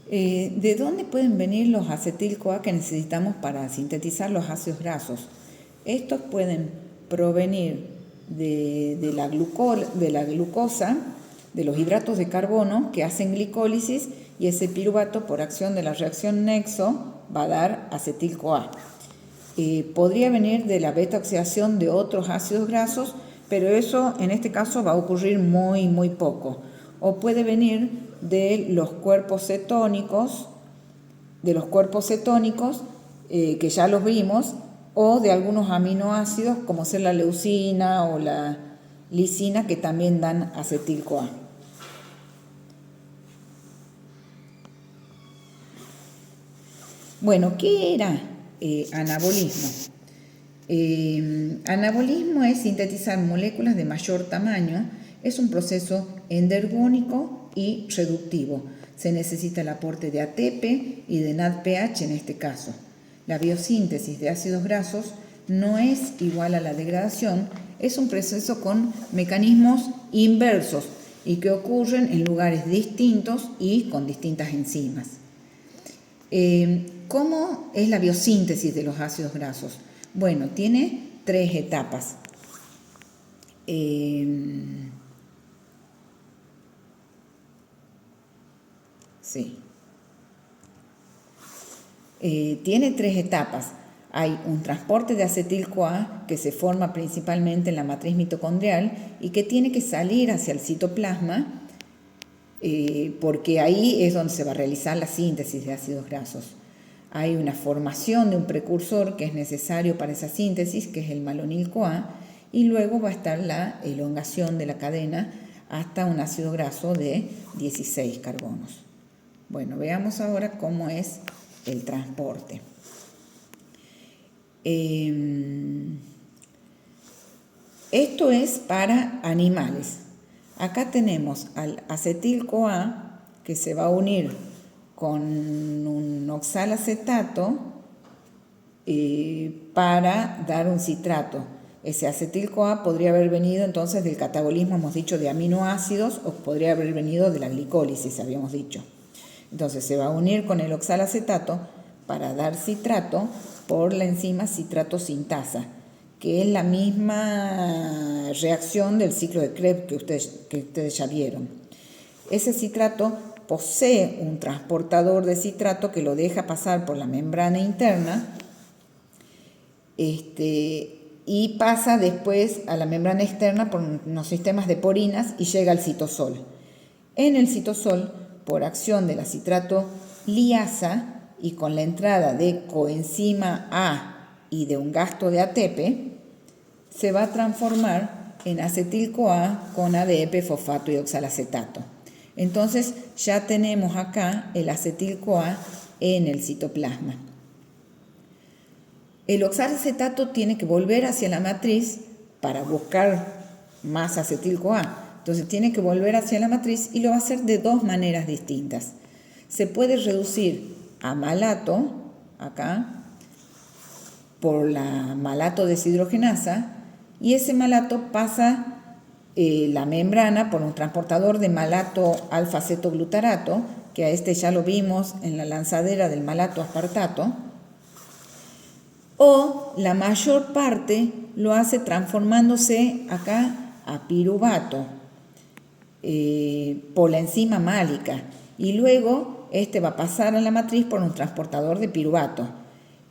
¿De dónde pueden venir los acetil-CoA que necesitamos para sintetizar los ácidos grasos? Estos pueden provenir de la glucosa, de los hidratos de carbono que hacen glicólisis, y ese piruvato, por acción de la reacción Nexo, va a dar acetil-CoA. Podría venir de la beta-oxidación de otros ácidos grasos, pero eso en este caso va a ocurrir muy, muy poco. O puede venir de los cuerpos cetónicos, que ya los vimos, o de algunos aminoácidos como ser la leucina o la lisina, que también dan acetil-CoA. Bueno, ¿qué era anabolismo? Anabolismo es sintetizar moléculas de mayor tamaño. Es un proceso endergónico y reductivo. Se necesita el aporte de ATP y de NADPH en este caso. La biosíntesis de ácidos grasos no es igual a la degradación, es un proceso con mecanismos inversos y que ocurren en lugares distintos y con distintas enzimas. ¿Cómo es la biosíntesis de los ácidos grasos? Bueno, tiene 3 etapas. Tiene 3 etapas. Hay un transporte de acetil-CoA que se forma principalmente en la matriz mitocondrial y que tiene que salir hacia el citoplasma, porque ahí es donde se va a realizar la síntesis de ácidos grasos. Hay una formación de un precursor que es necesario para esa síntesis, que es el malonil-CoA, y luego va a estar la elongación de la cadena hasta un ácido graso de 16 carbonos. Bueno, veamos ahora cómo es el transporte. Esto es para animales. Acá tenemos al acetil-CoA que se va a unir con un oxalacetato para dar un citrato. Ese acetil-CoA podría haber venido entonces del catabolismo, hemos dicho, de aminoácidos, o podría haber venido de la glicólisis, habíamos dicho. Entonces se va a unir con el oxalacetato para dar citrato por la enzima citrato sintasa, que es la misma reacción del ciclo de Krebs que ustedes ya vieron. Ese citrato posee un transportador de citrato que lo deja pasar por la membrana interna y pasa después a la membrana externa por unos sistemas de porinas y llega al citosol. En el citosol, por acción de la citrato liasa y con la entrada de coenzima A y de un gasto de ATP, se va a transformar en acetil-CoA con ADP, fosfato y oxalacetato. Entonces ya tenemos acá el acetil-CoA en el citoplasma. El oxalacetato tiene que volver hacia la matriz para buscar más acetil-CoA. Entonces tiene que volver hacia la matriz y lo va a hacer de 2 maneras distintas. Se puede reducir a malato, acá, por la malato deshidrogenasa, y ese malato pasa la membrana por un transportador de malato alfa-cetoglutarato, que a este ya lo vimos en la lanzadera del malato aspartato, o la mayor parte lo hace transformándose acá a piruvato por la enzima málica, y luego este va a pasar a la matriz por un transportador de piruvato.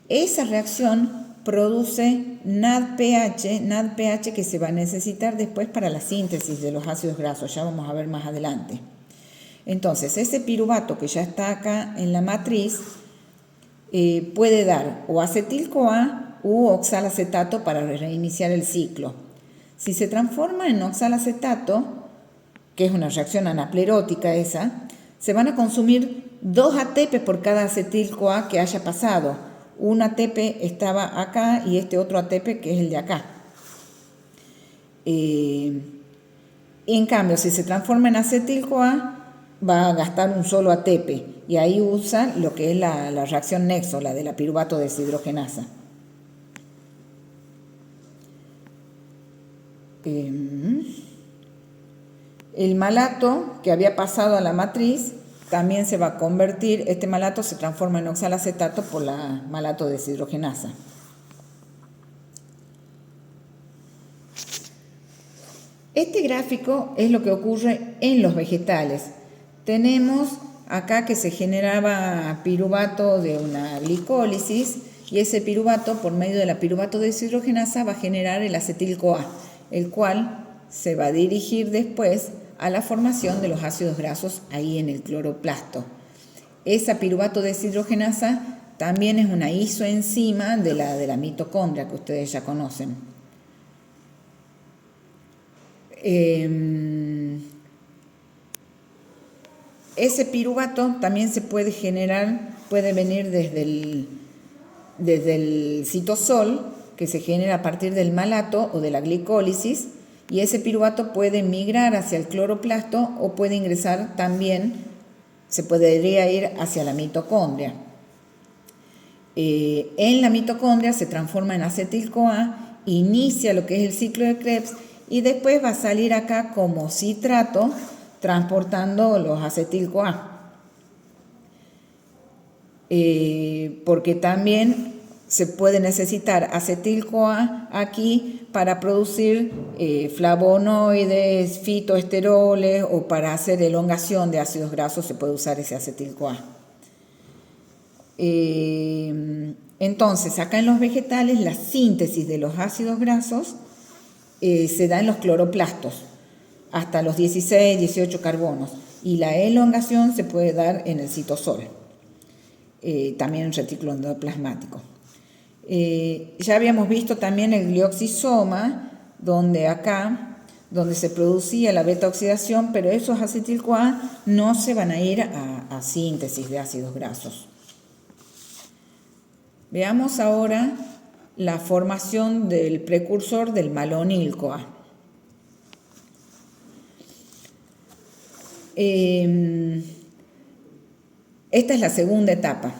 Esa reacción produce NADPH que se va a necesitar después para la síntesis de los ácidos grasos, ya vamos a ver más adelante. Entonces, ese piruvato que ya está acá en la matriz puede dar o acetil-CoA u oxalacetato para reiniciar el ciclo. Si se transforma en oxalacetato, que es una reacción anaplerótica esa, se van a consumir 2 ATP por cada acetil-CoA que haya pasado. Un ATP estaba acá y este otro ATP que es el de acá. En cambio, si se transforma en acetil-CoA, va a gastar un solo ATP y ahí usa lo que es la reacción Nexo, la de la piruvato deshidrogenasa. El malato que había pasado a la matriz también se va a convertir, este malato se transforma en oxalacetato por la malato deshidrogenasa. Este gráfico es lo que ocurre en los vegetales. Tenemos acá que se generaba piruvato de una glicólisis y ese piruvato, por medio de la piruvato deshidrogenasa, va a generar el acetil-CoA, el cual se va a dirigir después a la formación de los ácidos grasos ahí en el cloroplasto. Esa piruvato deshidrogenasa también es una isoenzima de la mitocondria que ustedes ya conocen. Ese piruvato también se puede generar, puede venir desde el citosol, que se genera a partir del malato o de la glicólisis, y ese piruvato puede migrar hacia el cloroplasto o puede ingresar también, se podría ir hacia la mitocondria. En la mitocondria se transforma en acetil-CoA, inicia lo que es el ciclo de Krebs y después va a salir acá como citrato transportando los acetil-CoA. Porque también se puede necesitar acetil-CoA aquí para producir flavonoides, fitoesteroles o para hacer elongación de ácidos grasos se puede usar ese acetil-CoA. Entonces, acá en los vegetales la síntesis de los ácidos grasos se da en los cloroplastos, hasta los 16, 18 carbonos, y la elongación se puede dar en el citosol, también en retículo endoplasmático. Ya habíamos visto también el glioxisoma, donde se producía la beta-oxidación, pero esos acetil-CoA no se van a ir a síntesis de ácidos grasos. Veamos ahora la formación del precursor del malonil-CoA. Esta es la segunda etapa.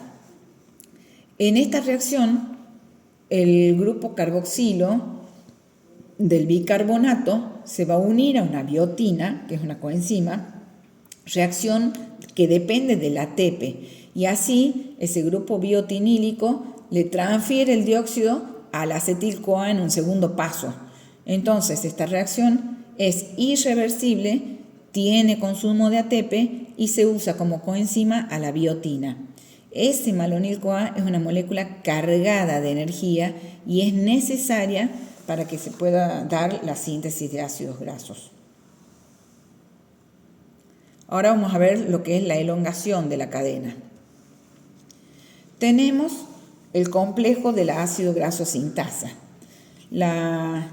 En esta reacción, el grupo carboxilo del bicarbonato se va a unir a una biotina, que es una coenzima, reacción que depende del ATP, y así ese grupo biotinílico le transfiere el dióxido al acetil-CoA en un segundo paso. Entonces, esta reacción es irreversible, tiene consumo de ATP y se usa como coenzima a la biotina. Ese malonil-CoA es una molécula cargada de energía y es necesaria para que se pueda dar la síntesis de ácidos grasos. Ahora vamos a ver lo que es la elongación de la cadena. Tenemos el complejo de la ácido graso sintasa. La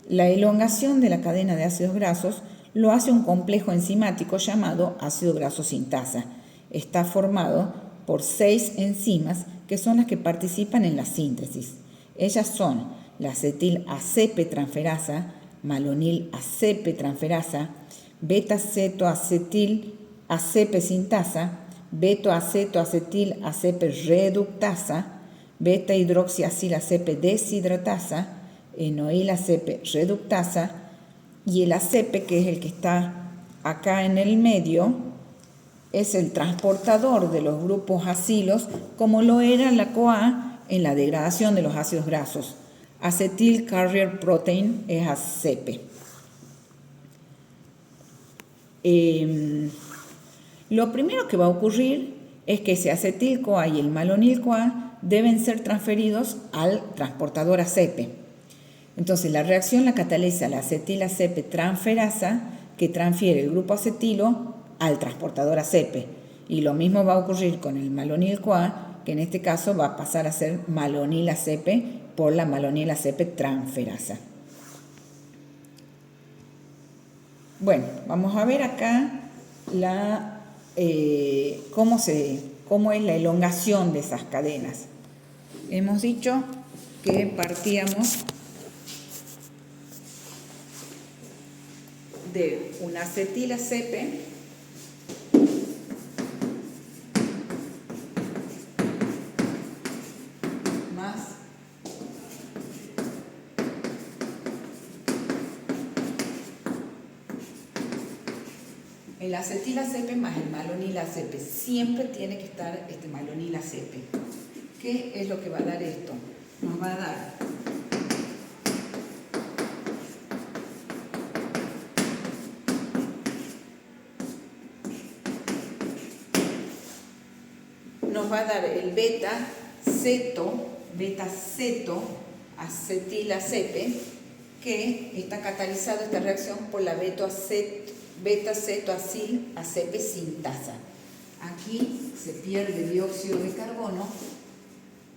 elongación de la cadena de ácidos grasos lo hace un complejo enzimático llamado ácido graso sintasa. Está formado por 6 enzimas que son las que participan en la síntesis. Ellas son la acetil-acepe-transferasa, malonil-acepe-transferasa, beta-cetoacetil-acepe-sintasa, beta-acetoacetil-acepe-reductasa, beta-hidroxiacil-acepe-deshidratasa, enoil-acepe-reductasa y el acepe, que es el que está acá en el medio, es el transportador de los grupos acilos, como lo era la CoA en la degradación de los ácidos grasos. Acetyl Carrier Protein es ACP. Lo primero que va a ocurrir es que ese acetil-CoA y el malonil-CoA deben ser transferidos al transportador ACP. Entonces, la reacción la cataliza la acetil-acepe-transferasa, que transfiere el grupo acetilo al transportador ACP. Y lo mismo va a ocurrir con el malonil-CoA, que en este caso va a pasar a ser malonil-ACP por la malonil-acepe-transferasa. Bueno, vamos a ver acá cómo es la elongación de esas cadenas. Hemos dicho que partíamos de un acetil-acepe más el el acetil-ACP más el malonil-ACP. Siempre tiene que estar este malonil-ACP. ¿Qué es lo que va a dar esto? Nos va a dar el beta-ceto acetil-ACP, que está catalizado esta reacción por la beta-cetoacil-ACP sintasa. Aquí se pierde dióxido de carbono.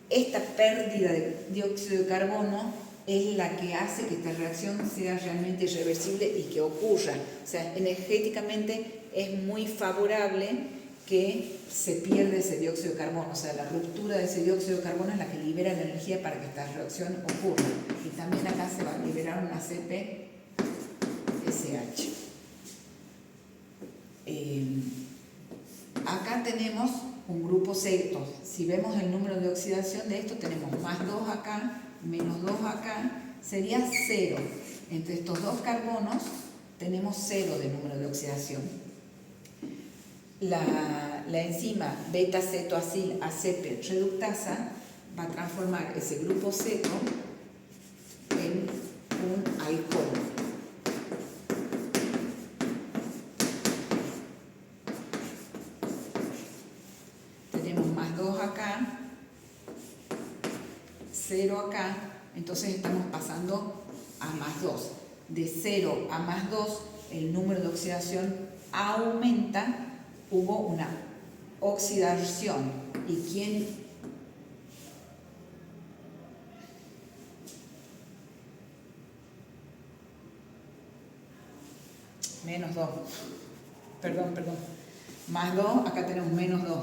Esta pérdida de dióxido de carbono es la que hace que esta reacción sea realmente irreversible y que ocurra. O sea, energéticamente es muy favorable que se pierda ese dióxido de carbono. O sea, la ruptura de ese dióxido de carbono es la que libera la energía para que esta reacción ocurra. Y también acá se va a liberar una ACP-SH. Acá tenemos un grupo ceto. Si vemos el número de oxidación de esto, tenemos más 2 acá, menos 2 acá, sería 0. Entre estos dos carbonos tenemos 0 de número de oxidación. La enzima beta-cetoacil-ACP reductasa va a transformar ese grupo ceto en un alcohol. Tenemos más 2 acá, 0 acá, entonces estamos pasando a más 2. De 0 a más 2, el número de oxidación aumenta. Hubo una oxidación. ¿Y quién? Menos 2. Perdón. Más 2, acá tenemos menos 2.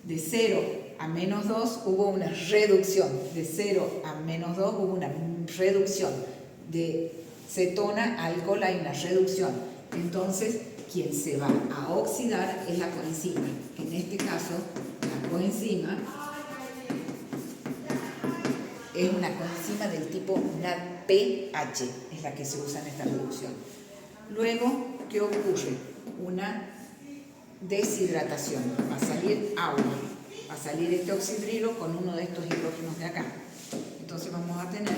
De 0 a menos 2 hubo una reducción. De 0 a menos 2 hubo una reducción. De cetona a alcohol hay una reducción. Entonces, quien se va a oxidar es la coenzima. En este caso, la coenzima es una coenzima del tipo NADPH, es la que se usa en esta reducción. Luego, ¿qué ocurre? Una deshidratación. Va a salir agua, va a salir este oxidrilo con uno de estos hidrógenos de acá. Entonces vamos a tener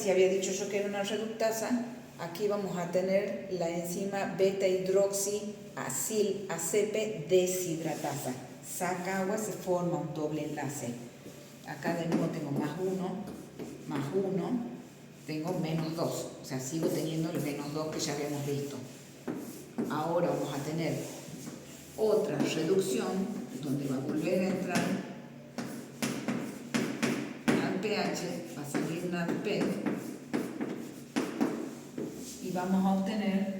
si había dicho yo que era una reductasa, aquí vamos a tener la enzima beta-hidroxiacil-ACP deshidratasa. Saca agua, se forma un doble enlace. Acá de nuevo tengo más 1, tengo menos 2. O sea, sigo teniendo el menos 2 que ya habíamos visto. Ahora vamos a tener otra reducción donde va a volver a entrar NADPH, va a salir NADP y vamos a obtener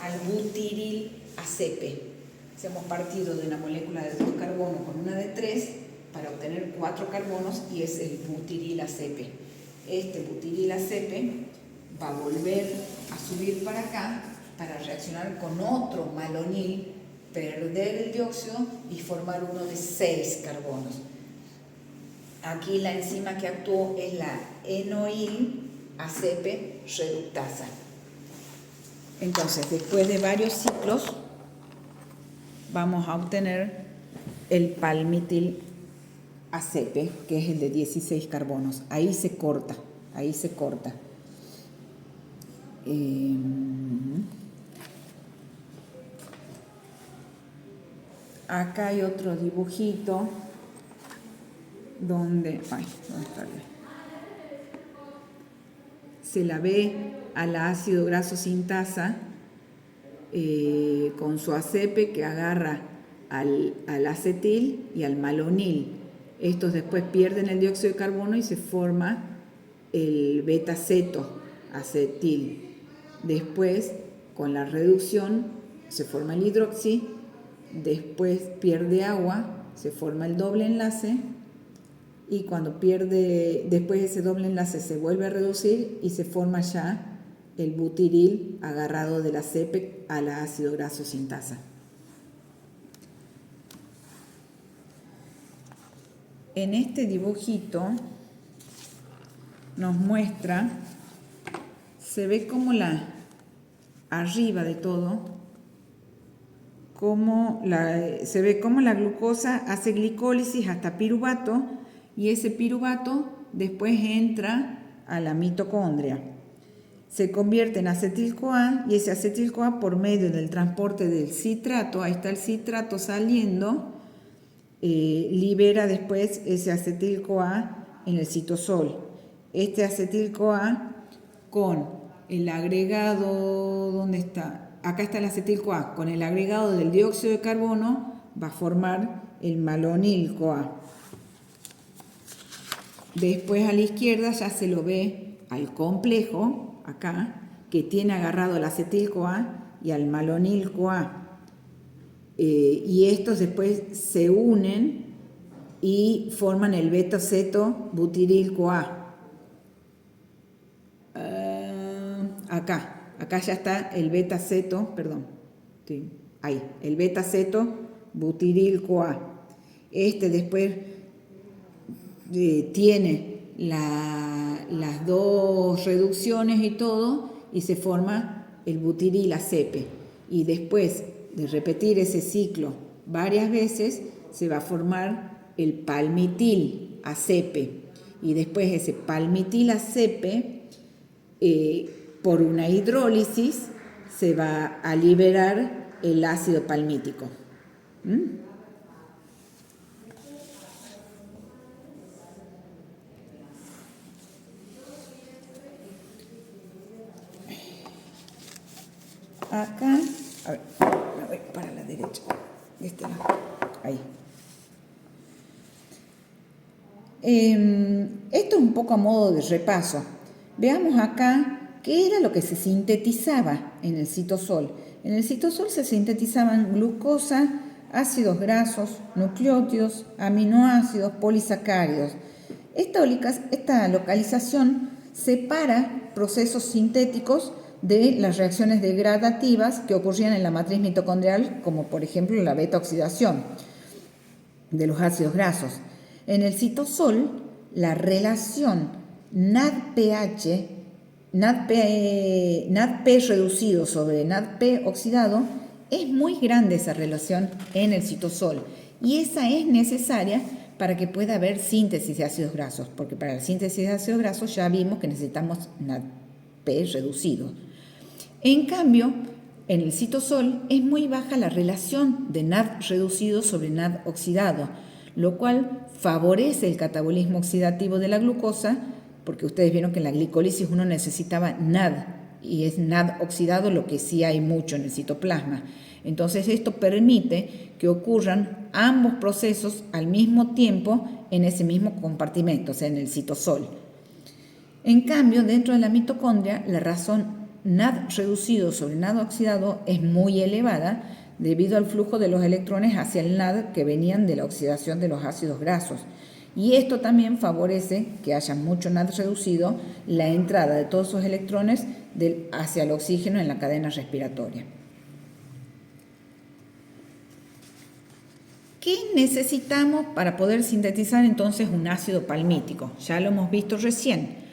albutiril ACP. Hemos partido de una molécula de 2 carbonos con una de 3 para obtener 4 carbonos y es el butiril ACP. Este butiril ACP va a volver a subir para acá para reaccionar con otro malonil, perder el dióxido y formar uno de 6 carbonos. Aquí la enzima que actuó es la enoil ACP reductasa. Entonces, después de varios ciclos, vamos a obtener el palmitil ACP, que es el de 16 carbonos. Ahí se corta. Acá hay otro dibujito donde se la ve a la ácido graso sintasa con su ACP que agarra al acetil y al malonil. Estos después pierden el dióxido de carbono y se forma el beta-ceto acetil. Después, con la reducción, se forma el hidroxi. Después pierde agua, se forma el doble enlace y cuando pierde, después ese doble enlace se vuelve a reducir y se forma ya el butiril agarrado de la ACP al ácido graso sintasa. En este dibujito nos muestra, se ve como arriba de todo, se ve cómo la glucosa hace glicólisis hasta piruvato y ese piruvato después entra a la mitocondria. Se convierte en acetil-CoA y ese acetil-CoA por medio del transporte del citrato, ahí está el citrato saliendo, libera después ese acetil-CoA en el citosol. Este acetil-CoA con el agregado, ¿dónde está? Acá está el acetil-CoA, con el agregado del dióxido de carbono va a formar el malonil-CoA. Después a la izquierda ya se lo ve al complejo, acá, que tiene agarrado el acetil-CoA y al malonil-CoA. Y estos después se unen y forman el beta-ceto-butiril-CoA. Acá ya está el beta-ceto, perdón, sí, ahí, el beta-ceto-butiril-CoA. Este después tiene las dos reducciones y todo, y se forma el butiril ACP. Y después de repetir ese ciclo varias veces, se va a formar el palmitil ACP. Y después ese palmitil ACP, por una hidrólisis, se va a liberar el ácido palmítico. Acá, a ver, me voy para la derecha, de este lado, ahí. Esto es un poco a modo de repaso. Veamos acá qué era lo que se sintetizaba en el citosol. En el citosol se sintetizaban glucosa, ácidos grasos, nucleótidos, aminoácidos, polisacáridos. Esta localización separa procesos sintéticos de las reacciones degradativas que ocurrían en la matriz mitocondrial, como por ejemplo la beta-oxidación de los ácidos grasos. En el citosol, la relación NADPH, NADP reducido sobre NADP oxidado, es muy grande esa relación en el citosol y esa es necesaria para que pueda haber síntesis de ácidos grasos, porque para la síntesis de ácidos grasos ya vimos que necesitamos NADP reducido. En cambio, en el citosol es muy baja la relación de NAD reducido sobre NAD oxidado, lo cual favorece el catabolismo oxidativo de la glucosa, porque ustedes vieron que en la glicólisis uno necesitaba NAD, y es NAD oxidado lo que sí hay mucho en el citoplasma. Entonces esto permite que ocurran ambos procesos al mismo tiempo en ese mismo compartimento, o sea, en el citosol. En cambio, dentro de la mitocondria, la razón NAD reducido sobre NAD oxidado es muy elevada debido al flujo de los electrones hacia el NAD que venían de la oxidación de los ácidos grasos. Y esto también favorece que haya mucho NAD reducido, la entrada de todos esos electrones hacia el oxígeno en la cadena respiratoria. ¿Qué necesitamos para poder sintetizar entonces un ácido palmítico? Ya lo hemos visto recién.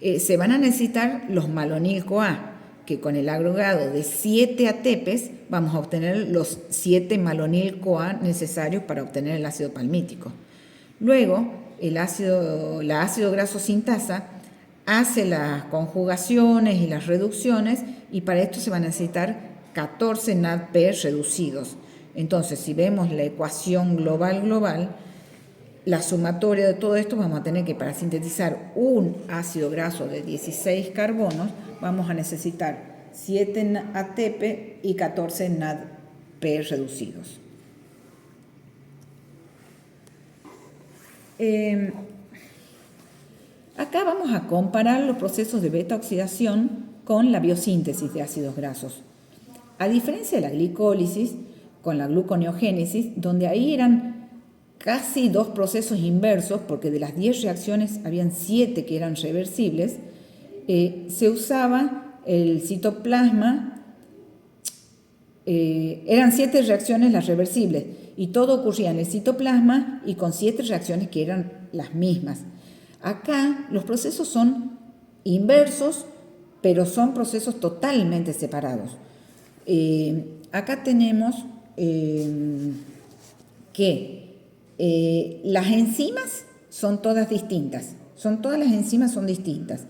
Se van a necesitar los malonil-CoA, que con el agregado de 7 ATPs vamos a obtener los 7 malonil-CoA necesarios para obtener el ácido palmítico. Luego, la ácido graso sintasa hace las conjugaciones y las reducciones y para esto se van a necesitar 14 NADP reducidos. Entonces, si vemos la ecuación global, la sumatoria de todo esto vamos a tener que para sintetizar un ácido graso de 16 carbonos vamos a necesitar 7 ATP y 14 NADP reducidos. Acá vamos a comparar los procesos de beta-oxidación con la biosíntesis de ácidos grasos. A diferencia de la glicólisis, con la gluconeogénesis, donde ahí eran casi 2 procesos inversos, porque de las 10 reacciones habían 7 que eran reversibles, se usaba el citoplasma, eran 7 reacciones las reversibles, y todo ocurría en el citoplasma y con 7 reacciones que eran las mismas. Acá los procesos son inversos, pero son procesos totalmente separados. Acá tenemos que las enzimas son todas distintas, todas las enzimas son distintas,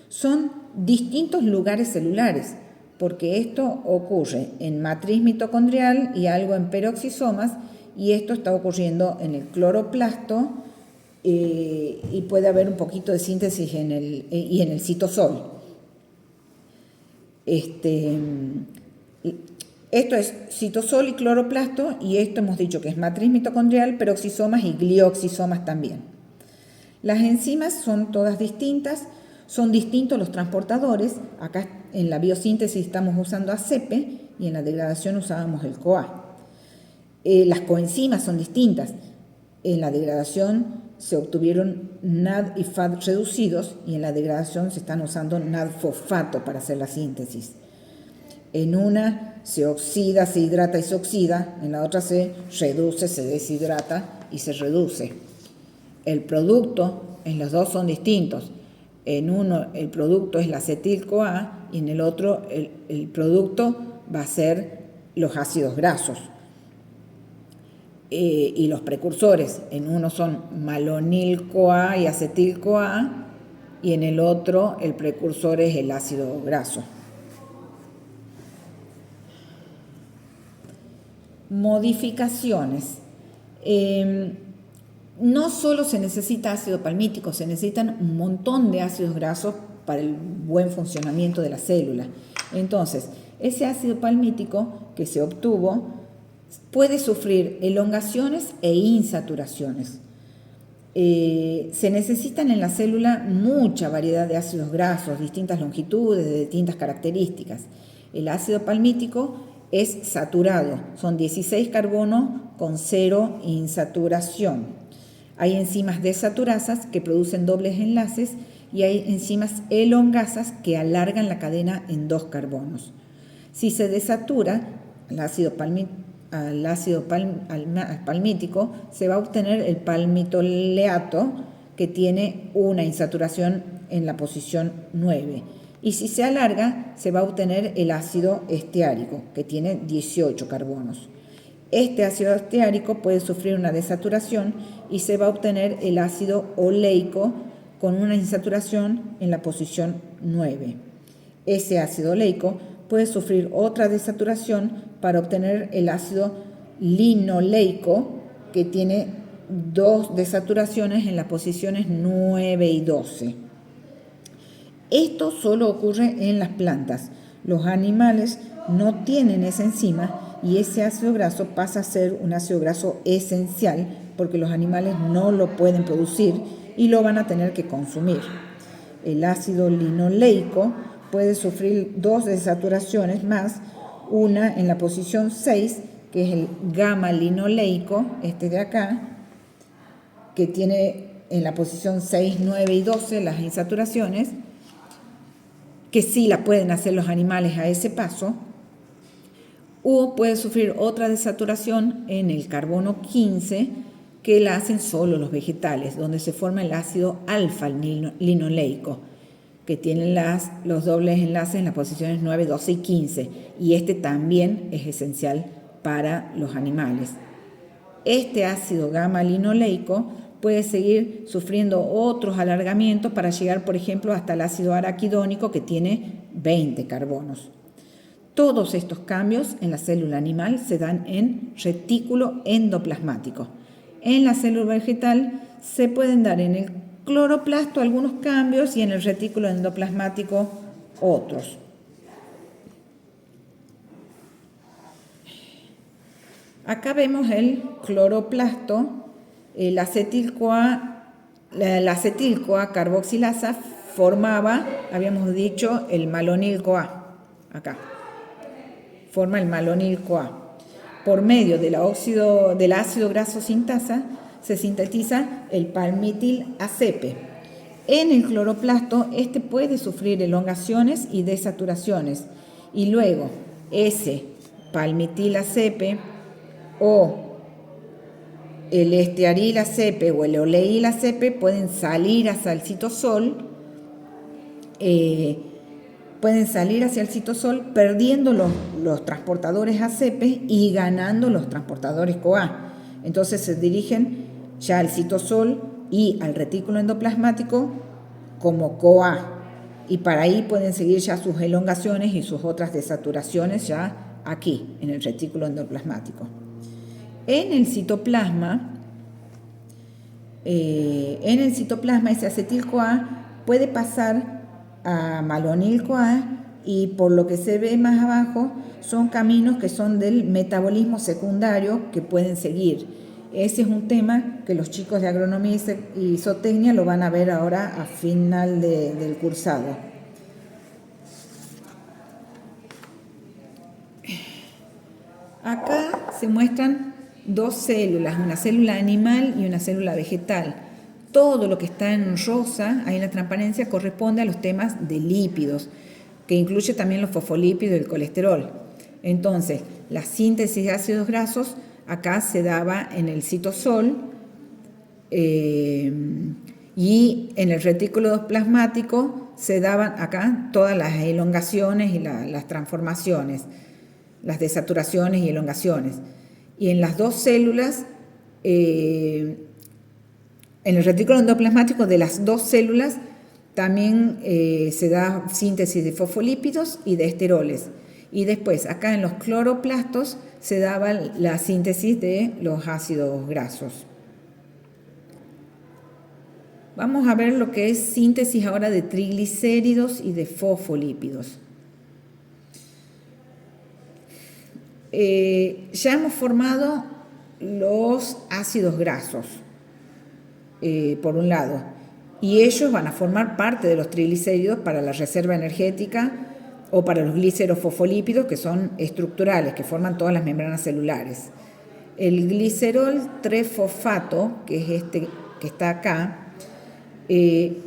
son distintos lugares celulares, porque esto ocurre en matriz mitocondrial y algo en peroxisomas, y esto está ocurriendo en el cloroplasto, y puede haber un poquito de síntesis en el citosol. Esto es citosol y cloroplasto, y esto hemos dicho que es matriz mitocondrial, peroxisomas y glioxisomas también. Las enzimas son todas distintas, son distintos los transportadores. Acá en la biosíntesis estamos usando ACP y en la degradación usábamos el CoA. Las coenzimas son distintas. En la degradación se obtuvieron NAD y FAD reducidos, y en la degradación se están usando NAD-fosfato para hacer la síntesis. En una se oxida, se hidrata y se oxida, en la otra se reduce, se deshidrata y se reduce. El producto en los dos son distintos. En uno el producto es la acetil-CoA y en el otro el producto va a ser los ácidos grasos. Y los precursores, en uno son malonil-CoA y acetil-CoA, y en el otro el precursor es el ácido graso. Modificaciones. No solo se necesita ácido palmítico, se necesitan un montón de ácidos grasos para el buen funcionamiento de la célula. Entonces, ese ácido palmítico que se obtuvo puede sufrir elongaciones e insaturaciones. Se necesitan en la célula mucha variedad de ácidos grasos, distintas longitudes, de distintas características. El ácido palmítico es saturado, son 16 carbonos con 0 insaturación. Hay enzimas desaturasas que producen dobles enlaces y hay enzimas elongasas que alargan la cadena en 2 carbonos. Si se desatura al ácido palmítico, se va a obtener el palmitoleato, que tiene una insaturación en la posición 9. Y si se alarga, se va a obtener el ácido esteárico, que tiene 18 carbonos. Este ácido esteárico puede sufrir una desaturación y se va a obtener el ácido oleico con una insaturación en la posición 9. Ese ácido oleico puede sufrir otra desaturación para obtener el ácido linoleico, que tiene 2 desaturaciones en las posiciones 9 y 12. Esto solo ocurre en las plantas. Los animales no tienen esa enzima y ese ácido graso pasa a ser un ácido graso esencial porque los animales no lo pueden producir y lo van a tener que consumir. El ácido linoleico puede sufrir 2 desaturaciones más, una en la posición 6, que es el gamma linoleico, este de acá, que tiene en la posición 6, 9 y 12 las insaturaciones, que sí la pueden hacer los animales a ese paso, o puede sufrir otra desaturación en el carbono 15, que la hacen solo los vegetales, donde se forma el ácido alfa-linoleico, que tienen los dobles enlaces en las posiciones 9, 12 y 15, y este también es esencial para los animales. Este ácido gamma-linoleico puede seguir sufriendo otros alargamientos para llegar, por ejemplo, hasta el ácido araquidónico, que tiene 20 carbonos. Todos estos cambios en la célula animal se dan en retículo endoplasmático. En la célula vegetal se pueden dar en el cloroplasto algunos cambios y en el retículo endoplasmático otros. Acá vemos el cloroplasto, la acetil-CoA carboxilasa formaba, habíamos dicho, el malonil-CoA. Acá forma el malonil-CoA. Por medio del ácido graso sintasa se sintetiza el palmitil-ACP. En el cloroplasto, este puede sufrir elongaciones y desaturaciones. Y luego, ese palmitil-ACP o el estearil-ACP o el oleíl-ACP pueden salir hacia el citosol, perdiendo los transportadores ACP y ganando los transportadores CoA. Entonces se dirigen ya al citosol y al retículo endoplasmático como CoA. Y para ahí pueden seguir ya sus elongaciones y sus otras desaturaciones ya aquí, en el retículo endoplasmático. En el citoplasma, ese acetil-CoA puede pasar a malonil-CoA y por lo que se ve más abajo son caminos que son del metabolismo secundario que pueden seguir. Ese es un tema que los chicos de agronomía y zootecnia lo van a ver ahora a final del cursado. Acá se muestran dos células, una célula animal y una célula vegetal. Todo lo que está en rosa, ahí en la transparencia, corresponde a los temas de lípidos, que incluye también los fosfolípidos y el colesterol. Entonces, la síntesis de ácidos grasos acá se daba en el citosol y en el retículo plasmático se daban acá todas las elongaciones y las transformaciones, las desaturaciones y elongaciones. Y en las dos células, en el retículo endoplasmático de las dos células también se da síntesis de fosfolípidos y de esteroles. Y después, acá en los cloroplastos, se daba la síntesis de los ácidos grasos. Vamos a ver lo que es síntesis ahora de triglicéridos y de fosfolípidos. Ya hemos formado los ácidos grasos, por un lado, y ellos van a formar parte de los triglicéridos para la reserva energética o para los glicerofosfolípidos, que son estructurales, que forman todas las membranas celulares. El glicerol 3-fosfato, que es este que está acá,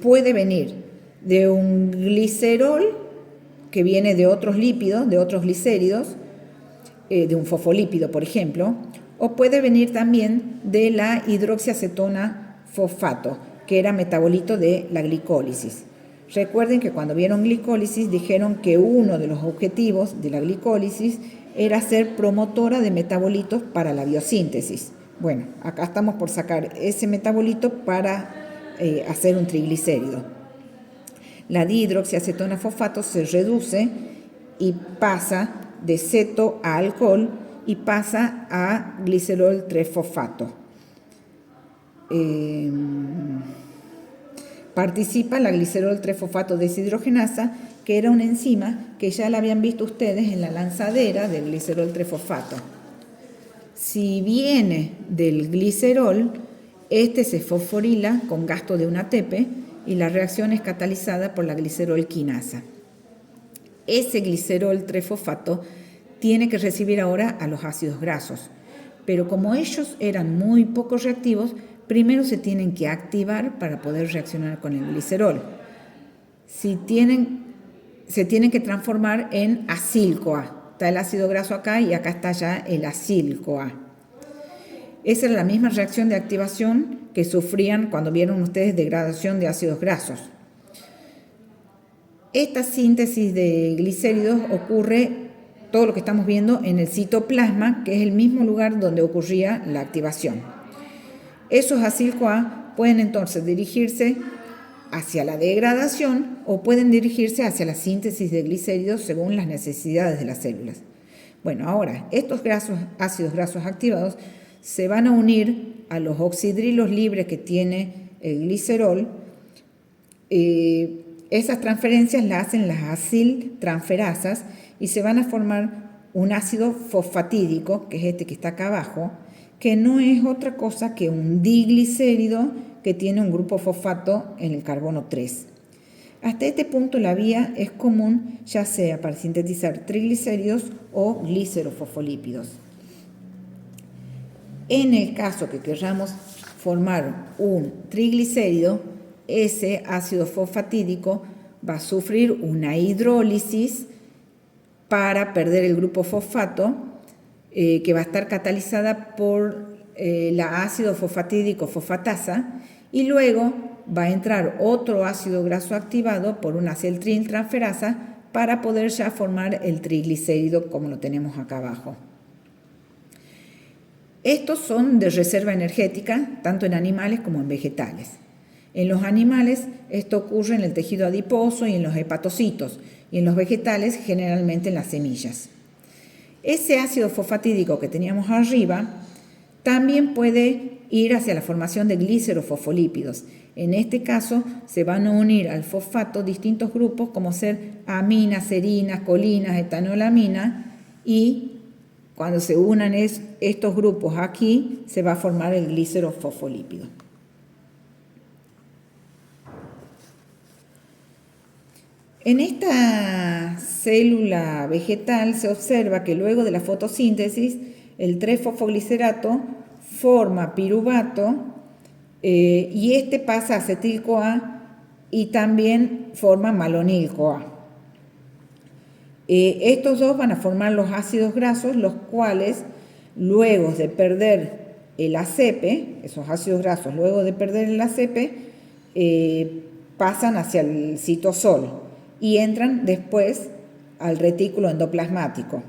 puede venir de un glicerol que viene de otros lípidos, de otros glicéridos, de un fosfolípido, por ejemplo, o puede venir también de la hidroxiacetona fosfato, que era metabolito de la glicólisis. Recuerden que cuando vieron glicólisis dijeron que uno de los objetivos de la glicólisis era ser promotora de metabolitos para la biosíntesis. Bueno, acá estamos por sacar ese metabolito para hacer un triglicérido. La dihidroxiacetona fosfato se reduce y pasa de ceto a alcohol y pasa a glicerol 3-fosfato. Participa la glicerol 3-fosfato deshidrogenasa, que era una enzima que ya la habían visto ustedes en la lanzadera del glicerol 3-fosfato. Si viene del glicerol, este se fosforila con gasto de un ATP y la reacción es catalizada por la glicerol quinasa. Ese glicerol 3-fosfato tiene que recibir ahora a los ácidos grasos, pero como ellos eran muy poco reactivos, primero se tienen que activar para poder reaccionar con el glicerol. Se tienen que transformar en acil-CoA. Está el ácido graso acá y acá está ya el acil-CoA. Esa es la misma reacción de activación que sufrían cuando vieron ustedes degradación de ácidos grasos. Esta síntesis de glicéridos ocurre, todo lo que estamos viendo, en el citoplasma, que es el mismo lugar donde ocurría la activación. Esos acil-CoA pueden entonces dirigirse hacia la degradación o pueden dirigirse hacia la síntesis de glicéridos según las necesidades de las células. Bueno, ahora, estos ácidos grasos activados se van a unir a los oxidrilos libres que tiene el glicerol. Esas transferencias las hacen las aciltransferasas y se van a formar un ácido fosfatídico, que es este que está acá abajo, que no es otra cosa que un diglicérido que tiene un grupo fosfato en el carbono 3. Hasta este punto la vía es común, ya sea para sintetizar triglicéridos o glicerofosfolípidos. En el caso que queramos formar un triglicérido, ese ácido fosfatídico va a sufrir una hidrólisis para perder el grupo fosfato, que va a estar catalizada por la ácido fosfatídico fosfatasa, y luego va a entrar otro ácido graso activado por una acetiltransferasa para poder ya formar el triglicérido como lo tenemos acá abajo. Estos son de reserva energética, tanto en animales como en vegetales. En los animales esto ocurre en el tejido adiposo y en los hepatocitos, y en los vegetales generalmente en las semillas. Ese ácido fosfatídico que teníamos arriba también puede ir hacia la formación de glicerofosfolípidos. En este caso se van a unir al fosfato distintos grupos como ser aminas, serinas, colinas, etanolamina, y cuando se unan estos grupos aquí se va a formar el glicerofosfolípido. En esta célula vegetal se observa que luego de la fotosíntesis el 3-fosfoglicerato forma piruvato y este pasa a acetil-CoA y también forma malonil-CoA. Estos dos van a formar los ácidos grasos, los cuales luego de perder el ACP, esos ácidos grasos luego de perder el ACP, pasan hacia el citosol y entran después al retículo endoplasmático.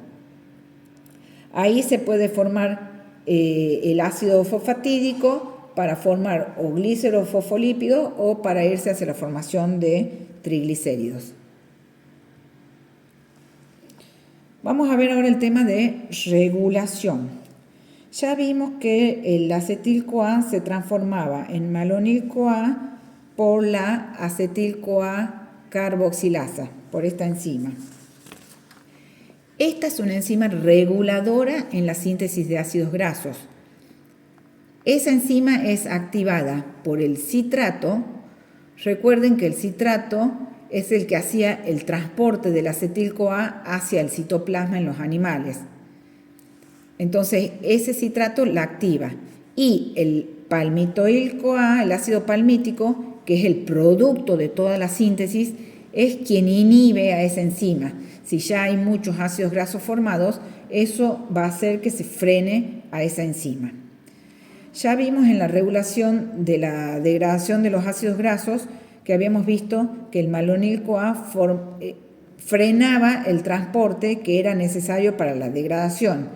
Ahí se puede formar el ácido fosfatídico para formar o glicerofosfolípido o para irse hacia la formación de triglicéridos. Vamos a ver ahora el tema de regulación. Ya vimos que el acetil-CoA se transformaba en malonil-CoA por la acetil-CoA carboxilasa, por esta enzima. Esta es una enzima reguladora en la síntesis de ácidos grasos. Esa enzima es activada por el citrato. Recuerden que el citrato es el que hacía el transporte del acetil-CoA hacia el citoplasma en los animales. Entonces, ese citrato la activa. Y el palmitoil-CoA, el ácido palmítico, que es el producto de toda la síntesis, es quien inhibe a esa enzima. Si ya hay muchos ácidos grasos formados, eso va a hacer que se frene a esa enzima. Ya vimos en la regulación de la degradación de los ácidos grasos que habíamos visto que el malonil-CoA frenaba el transporte que era necesario para la degradación.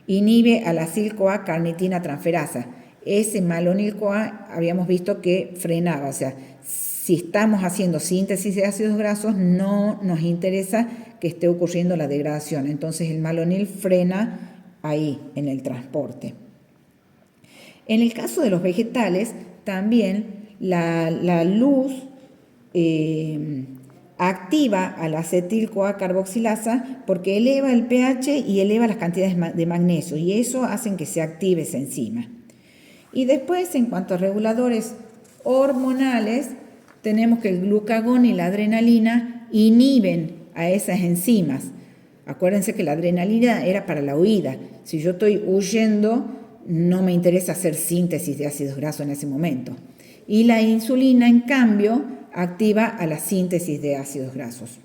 Inhibe a la acil-CoA carnitina transferasa. Ese malonil-CoA habíamos visto que frenaba, o sea, si estamos haciendo síntesis de ácidos grasos no nos interesa que esté ocurriendo la degradación, entonces el malonil frena ahí en el transporte. En el caso de los vegetales también la luz activa a la acetil-CoA carboxilasa porque eleva el pH y eleva las cantidades de magnesio y eso hace que se active esa enzima. Y después, en cuanto a reguladores hormonales, tenemos que el glucagón y la adrenalina inhiben a esas enzimas. Acuérdense que la adrenalina era para la huida. Si yo estoy huyendo, no me interesa hacer síntesis de ácidos grasos en ese momento. Y la insulina, en cambio, activa a la síntesis de ácidos grasos.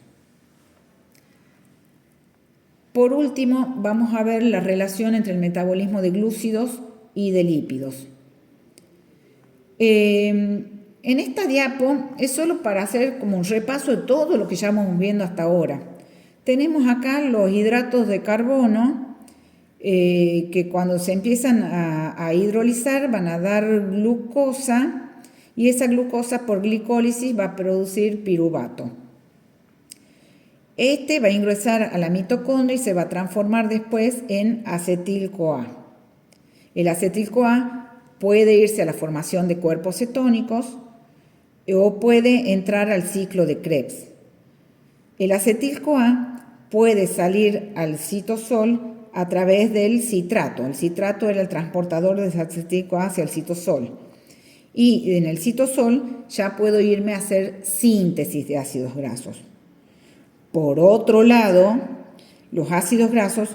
Por último, vamos a ver la relación entre el metabolismo de glúcidos y de lípidos. En esta diapo es solo para hacer como un repaso de todo lo que ya vamos viendo hasta ahora. Tenemos acá los hidratos de carbono que cuando se empiezan a hidrolizar van a dar glucosa y esa glucosa por glicólisis va a producir piruvato. Este va a ingresar a la mitocondria y se va a transformar después en acetil-CoA. El acetil-CoA puede irse a la formación de cuerpos cetónicos o puede entrar al ciclo de Krebs. El acetil-CoA puede salir al citosol a través del citrato. El citrato era el transportador de acetil-CoA hacia el citosol. Y en el citosol ya puedo irme a hacer síntesis de ácidos grasos. Por otro lado, los ácidos grasos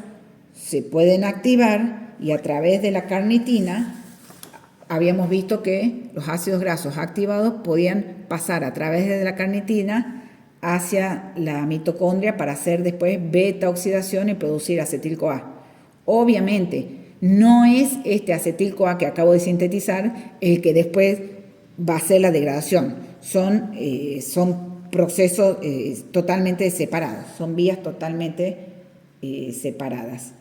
se pueden activar y a través de la carnitina habíamos visto que los ácidos grasos activados podían pasar a través de la carnitina hacia la mitocondria para hacer después beta oxidación y producir acetil-CoA. Obviamente, no es este acetil-CoA que acabo de sintetizar el que después va a hacer la degradación. Son procesos totalmente separados, son vías totalmente separadas.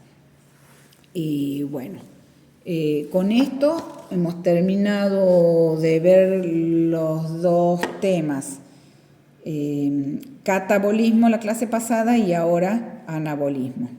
Y bueno, con esto hemos terminado de ver los dos temas. Catabolismo la clase pasada y ahora anabolismo.